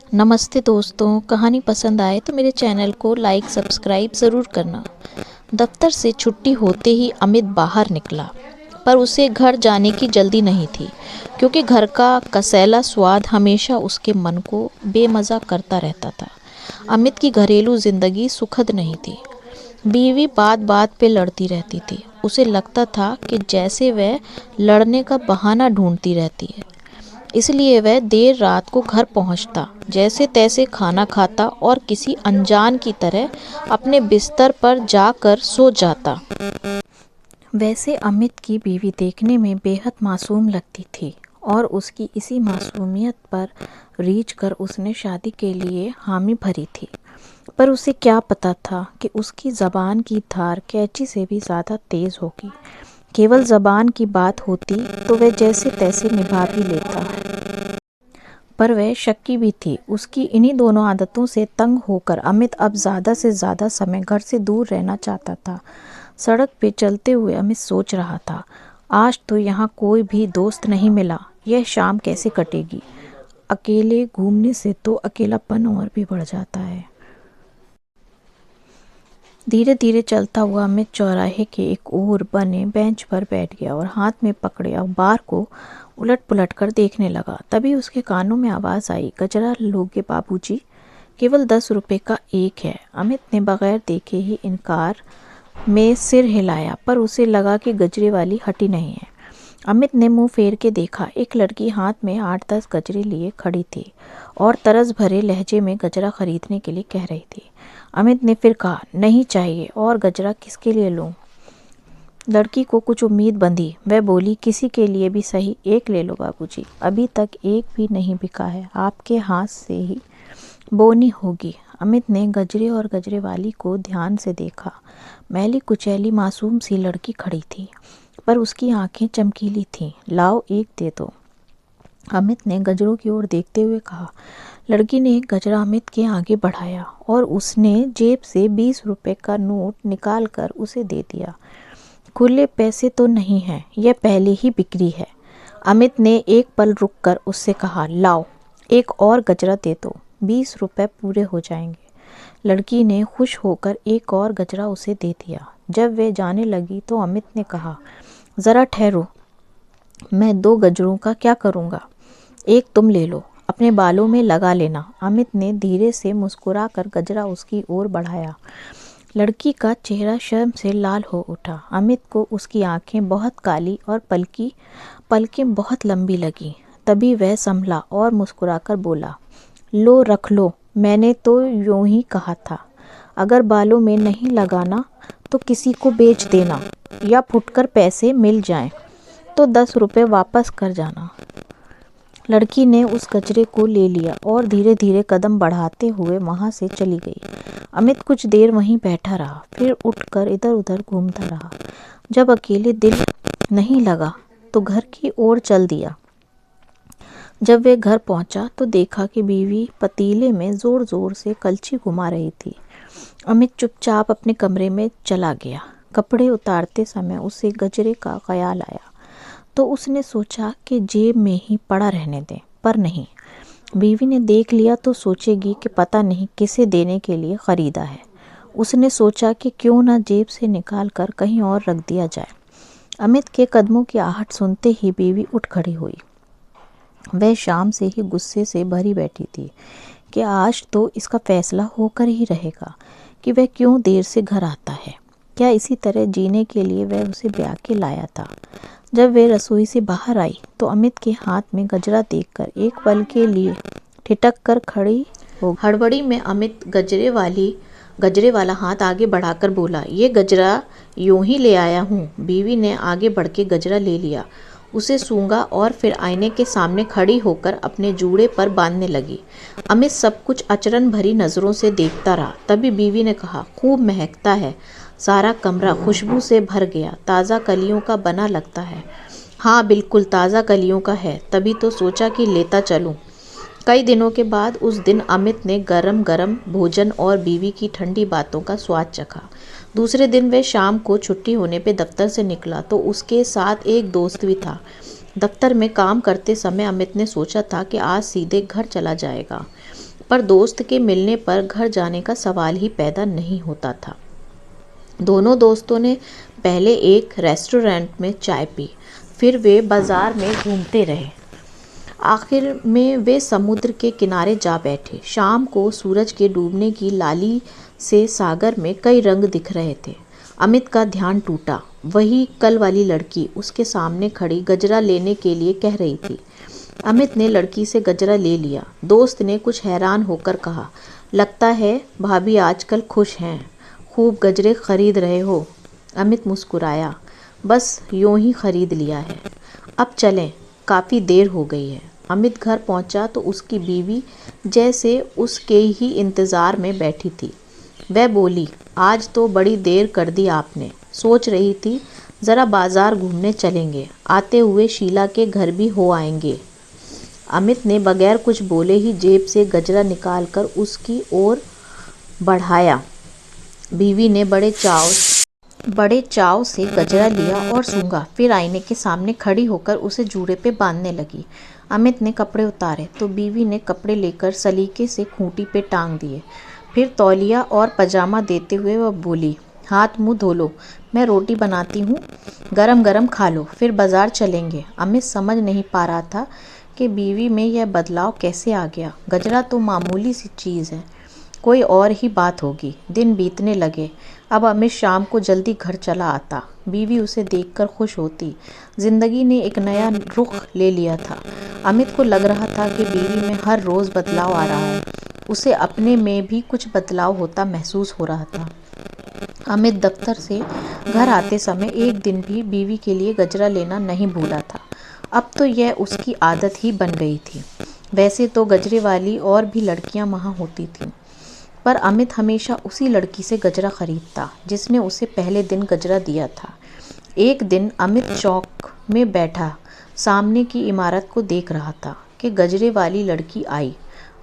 नमस्ते दोस्तों, कहानी पसंद आए तो मेरे चैनल को लाइक सब्सक्राइब ज़रूर करना। दफ्तर से छुट्टी होते ही अमित बाहर निकला, पर उसे घर जाने की जल्दी नहीं थी, क्योंकि घर का कसैला स्वाद हमेशा उसके मन को बेमज़ा करता रहता था। अमित की घरेलू ज़िंदगी सुखद नहीं थी। बीवी बात बात पे लड़ती रहती थी। उसे लगता था कि जैसे वह लड़ने का बहाना ढूंढती रहती है, इसलिए वह देर रात को घर पहुंचता, जैसे तैसे खाना खाता और किसी अनजान की तरह अपने बिस्तर पर जाकर सो जाता। वैसे अमित की बीवी देखने में बेहद मासूम लगती थी और उसकी इसी मासूमियत पर रीझ कर उसने शादी के लिए हामी भरी थी। पर उसे क्या पता था कि उसकी ज़बान की धार कैंची से भी ज़्यादा तेज़ होगी। केवल ज़बान की बात होती तो वह जैसे तैसे निभा भी लेता, पर वह शक्की भी थी। उसकी इन्हीं दोनों आदतों से तंग होकर अमित अब ज़्यादा से ज़्यादा समय घर से दूर रहना चाहता था। सड़क पे चलते हुए अमित सोच रहा था, आज तो यहाँ कोई भी दोस्त नहीं मिला, यह शाम कैसे कटेगी। अकेले घूमने से तो अकेलापन और भी बढ़ जाता है। धीरे धीरे चलता हुआ अमित चौराहे के एक ओर बने बेंच पर बैठ गया और हाथ में पकड़े अखबार को उलट पुलट कर देखने लगा। तभी उसके कानों में आवाज़ आई, गजरा लोगे बाबूजी? केवल 10 रुपये का एक है। अमित ने बगैर देखे ही इनकार में सिर हिलाया, पर उसे लगा कि गजरे वाली हटी नहीं है। अमित ने मुंह फेर के देखा। एक लड़की हाथ में 8-10 गजरे लिए खड़ी थी और तरस भरे लहजे में गजरा खरीदने के लिए कह रही थी। अमित ने फिर कहा, नहीं चाहिए। और गजरा किसके लिए लूं? लड़की को कुछ उम्मीद बंधी। वह बोली, किसी के लिए भी सही, एक ले लो बाबूजी। अभी तक एक भी नहीं बिका है, आपके हाथ से ही बोनी होगी। अमित ने गजरे और गजरे वाली को ध्यान से देखा। मैली कुचैली मासूम सी लड़की खड़ी थी, पर उसकी आंखें चमकीली थीं। लाओ, एक दे दो, अमित ने गजरों की ओर देखते हुए कहा। लड़की ने एक गजरा अमित के आगे बढ़ाया और उसने जेब से 20 रुपए का नोट निकालकर उसे दे दिया। खुले पैसे तो नहीं हैं, यह पहले ही बिक्री है। अमित ने एक पल रुककर उससे कहा, लाओ, एक और गजरा दे दो, 20 रुपए पूरे हो जाएंगे। लड़की ने खुश होकर एक और गजरा उसे दे दिया। जब वे जाने लगी तो अमित ने कहा, ज़रा ठहरो, मैं 2 गजरों का क्या करूँगा, एक तुम ले लो, अपने बालों में लगा लेना। अमित ने धीरे से मुस्कुराकर गजरा उसकी ओर बढ़ाया। लड़की का चेहरा शर्म से लाल हो उठा। अमित को उसकी आंखें बहुत काली और पलकें बहुत लंबी लगी। तभी वह संभला और मुस्कुराकर बोला, लो, रख लो, मैंने तो यूं ही कहा था, अगर बालों में नहीं लगाना तो किसी को बेच देना, या फुटकर पैसे मिल जाएं तो 10 रुपये वापस कर जाना। लड़की ने उस गजरे को ले लिया और धीरे धीरे कदम बढ़ाते हुए वहां से चली गई। अमित कुछ देर वहीं बैठा रहा, फिर उठकर इधर उधर घूमता रहा। जब अकेले दिल नहीं लगा तो घर की ओर चल दिया। जब वे घर पहुंचा तो देखा कि बीवी पतीले में जोर जोर से कलछी घुमा रही थी। अमित चुपचाप अपने कमरे में चला गया। कपड़े उतारते समय उसे गजरे का ख्याल आया, तो उसने सोचा कि जेब में ही पड़ा रहने दें, पर नहीं, बीवी ने देख लिया तो सोचेगी कि पता नहीं किसे देने के लिए ख़रीदा है। उसने सोचा कि क्यों ना जेब से निकाल कर कहीं और रख दिया जाए। अमित के कदमों की आहट सुनते ही बीवी उठ खड़ी हुई। वह शाम से ही गुस्से से भरी बैठी थी कि आज तो इसका फैसला होकर ही रहेगा कि वह क्यों देर से घर आता है। क्या इसी तरह जीने के लिए वह उसे ब्याह के लाया था? जब वे रसोई से बाहर आई तो अमित के हाथ में गजरा देखकर एक पल के लिए ठिठक कर खड़ी हो। हड़बड़ी में अमित गजरे वाला हाथ आगे बढ़ाकर बोला, ये गजरा यूं ही ले आया हूँ। बीवी ने आगे बढ़ के गजरा ले लिया, उसे सूंघा और फिर आईने के सामने खड़ी होकर अपने जूड़े पर बांधने लगी। अमित सब कुछ अचरज भरी नज़रों से देखता रहा। तभी बीवी ने कहा, खूब महकता है, सारा कमरा खुशबू से भर गया, ताज़ा कलियों का बना लगता है। हाँ, बिल्कुल ताज़ा कलियों का है, तभी तो सोचा कि लेता चलूं। कई दिनों के बाद उस दिन अमित ने गरम गरम भोजन और बीवी की ठंडी बातों का स्वाद चखा। दूसरे दिन वह शाम को छुट्टी होने पे दफ्तर से निकला तो उसके साथ एक दोस्त भी था। दफ्तर में काम करते समय अमित ने सोचा था कि आज सीधे घर चला जाएगा, पर दोस्त के मिलने पर घर जाने का सवाल ही पैदा नहीं होता था। दोनों दोस्तों ने पहले एक रेस्टोरेंट में चाय पी, फिर वे बाजार में घूमते रहे। आखिर में वे समुद्र के किनारे जा बैठे। शाम को सूरज के डूबने की लाली से सागर में कई रंग दिख रहे थे। अमित का ध्यान टूटा। वही कल वाली लड़की उसके सामने खड़ी गजरा लेने के लिए कह रही थी। अमित ने लड़की से गजरा ले लिया। दोस्त ने कुछ हैरान होकर कहा, लगता है भाभी आजकल खुश हैं, खूब गजरे खरीद रहे हो। अमित मुस्कुराया, बस यूं ही खरीद लिया है, अब चलें, काफ़ी देर हो गई है। अमित घर पहुंचा तो उसकी बीवी जैसे उसके ही इंतज़ार में बैठी थी। वह बोली, आज तो बड़ी देर कर दी आपने, सोच रही थी ज़रा बाज़ार घूमने चलेंगे, आते हुए शीला के घर भी हो आएंगे। अमित ने बगैर कुछ बोले ही जेब से गजरा निकालकर उसकी ओर बढ़ाया। बीवी ने बड़े चाव से गजरा लिया और सूंघा, फिर आईने के सामने खड़ी होकर उसे जूड़े पे बांधने लगी। अमित ने कपड़े उतारे तो बीवी ने कपड़े लेकर सलीके से खूंटी पे टांग दिए। फिर तौलिया और पजामा देते हुए वह बोली, हाथ मुंह धो लो, मैं रोटी बनाती हूँ, गरम गरम खा लो, फिर बाजार चलेंगे। अमित समझ नहीं पा रहा था कि बीवी में यह बदलाव कैसे आ गया। गजरा तो मामूली सी चीज़ है, कोई और ही बात होगी। दिन बीतने लगे। अब अमित शाम को जल्दी घर चला आता। बीवी उसे देखकर खुश होती। जिंदगी ने एक नया रुख ले लिया था। अमित को लग रहा था कि बीवी में हर रोज़ बदलाव आ रहा है। उसे अपने में भी कुछ बदलाव होता महसूस हो रहा था। अमित दफ्तर से घर आते समय एक दिन भी बीवी के लिए गजरा लेना नहीं भूला था। अब तो यह उसकी आदत ही बन गई थी। वैसे तो गजरे वाली और भी लड़कियां वहाँ होती थीं, पर अमित हमेशा उसी लड़की से गजरा खरीदता जिसने उसे पहले दिन गजरा दिया था। एक दिन अमित चौक में बैठा सामने की इमारत को देख रहा था कि गजरे वाली लड़की आई।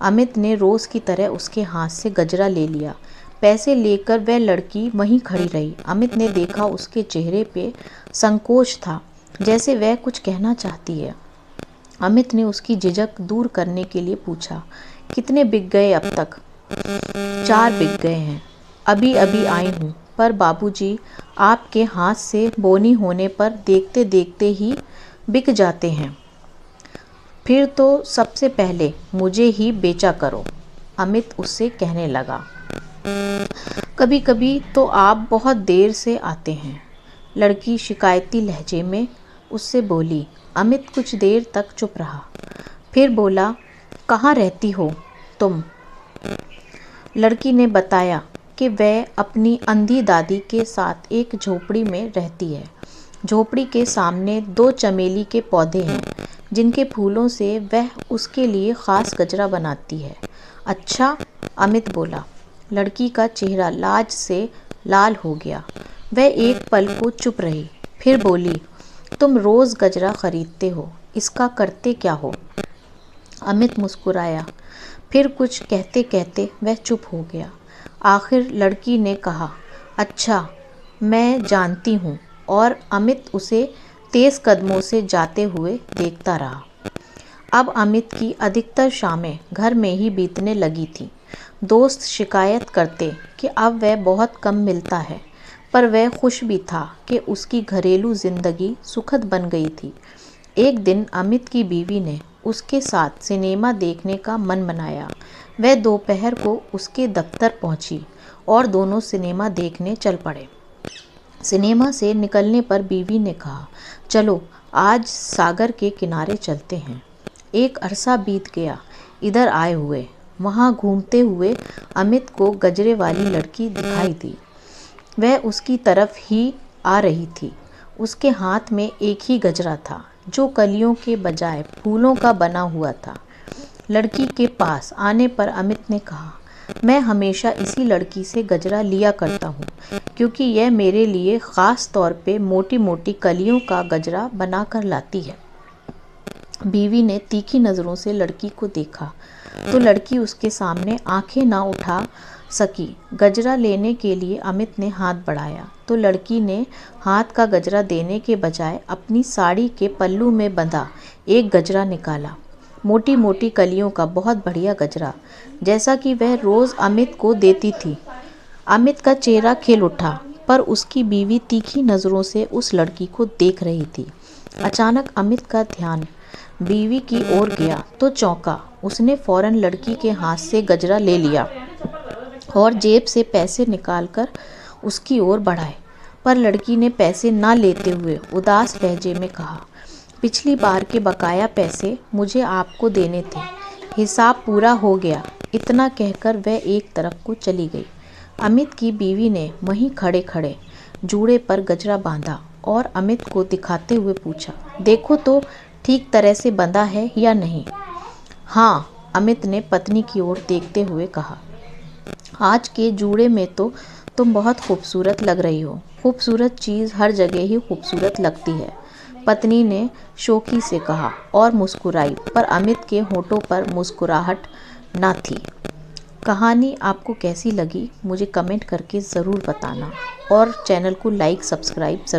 अमित ने रोज़ की तरह उसके हाथ से गजरा ले लिया। पैसे लेकर वह लड़की वहीं खड़ी रही। अमित ने देखा उसके चेहरे पे संकोच था, जैसे वह कुछ कहना चाहती है। अमित ने उसकी झिझक दूर करने के लिए पूछा, कितने बिक गए अब तक? 4 बिक गए हैं, अभी अभी आई हूँ, पर बाबूजी आपके हाथ से बोनी होने पर देखते देखते ही बिक जाते हैं। फिर तो सबसे पहले मुझे ही बेचा करो, अमित उससे कहने लगा। कभी कभी तो आप बहुत देर से आते हैं, लड़की शिकायती लहजे में उससे बोली। अमित कुछ देर तक चुप रहा, फिर बोला, कहाँ रहती हो तुम? लड़की ने बताया कि वह अपनी अंधी दादी के साथ एक झोपड़ी में रहती है। झोपड़ी के सामने 2 चमेली के पौधे हैं, जिनके फूलों से वह उसके लिए ख़ास गजरा बनाती है। अच्छा, अमित बोला। लड़की का चेहरा लाज से लाल हो गया। वह एक पल को चुप रही, फिर बोली, तुम रोज़ गजरा खरीदते हो, इसका करते क्या हो? अमित मुस्कुराया, फिर कुछ कहते कहते वह चुप हो गया। आखिर लड़की ने कहा, अच्छा, मैं जानती हूँ, और अमित उसे तेज़ कदमों से जाते हुए देखता रहा। अब अमित की अधिकतर शामें घर में ही बीतने लगी थी। दोस्त शिकायत करते कि अब वह बहुत कम मिलता है, पर वह खुश भी था कि उसकी घरेलू ज़िंदगी सुखद बन गई थी। एक दिन अमित की बीवी ने उसके साथ सिनेमा देखने का मन बनाया। वह दोपहर को उसके दफ्तर पहुंची और दोनों सिनेमा देखने चल पड़े। सिनेमा से निकलने पर बीवी ने कहा, चलो आज सागर के किनारे चलते हैं। एक अरसा बीत गया इधर आए हुए। वहाँ घूमते हुए अमित को गजरे वाली लड़की दिखाई दी। वह उसकी तरफ ही आ रही थी। उसके हाथ में एक ही गजरा था, जो कलियों के बजाय फूलों का बना हुआ था। लड़की के पास आने पर अमित ने कहा, मैं हमेशा इसी लड़की से गजरा लिया करता हूँ, क्योंकि यह मेरे लिए ख़ास तौर पे मोटी मोटी कलियों का गजरा बना कर लाती है। बीवी ने तीखी नज़रों से लड़की को देखा तो लड़की उसके सामने आंखें ना उठा सकी। गजरा लेने के लिए अमित ने हाथ बढ़ाया तो लड़की ने हाथ का गजरा देने के बजाय अपनी साड़ी के पल्लू में बंधा एक गजरा निकाला। मोटी मोटी कलियों का बहुत बढ़िया गजरा, जैसा कि वह रोज़ अमित को देती थी। अमित का चेहरा खिल उठा, पर उसकी बीवी तीखी नज़रों से उस लड़की को देख रही थी। अचानक अमित का ध्यान बीवी की ओर गया तो चौंका। उसने फौरन लड़की के हाथ से गजरा ले लिया और जेब से पैसे निकालकर उसकी ओर बढ़ाए, पर लड़की ने पैसे ना लेते हुए उदास लहजे में कहा, पिछली बार के बकाया पैसे मुझे आपको देने थे, हिसाब पूरा हो गया। इतना कहकर वह एक तरफ को चली गई। अमित की बीवी ने वहीं खड़े खड़े जूड़े पर गजरा बांधा और अमित को दिखाते हुए पूछा, देखो तो ठीक तरह से बंधा है या नहीं। हाँ, अमित ने पत्नी की ओर देखते हुए कहा, आज के जूड़े में तो तुम बहुत खूबसूरत लग रही हो। खूबसूरत चीज़ हर जगह ही खूबसूरत लगती है, पत्नी ने शौकी से कहा और मुस्कुराई, पर अमित के होठों पर मुस्कुराहट न थी। कहानी आपको कैसी लगी मुझे कमेंट करके ज़रूर बताना और चैनल को लाइक सब्सक्राइब ज़रूर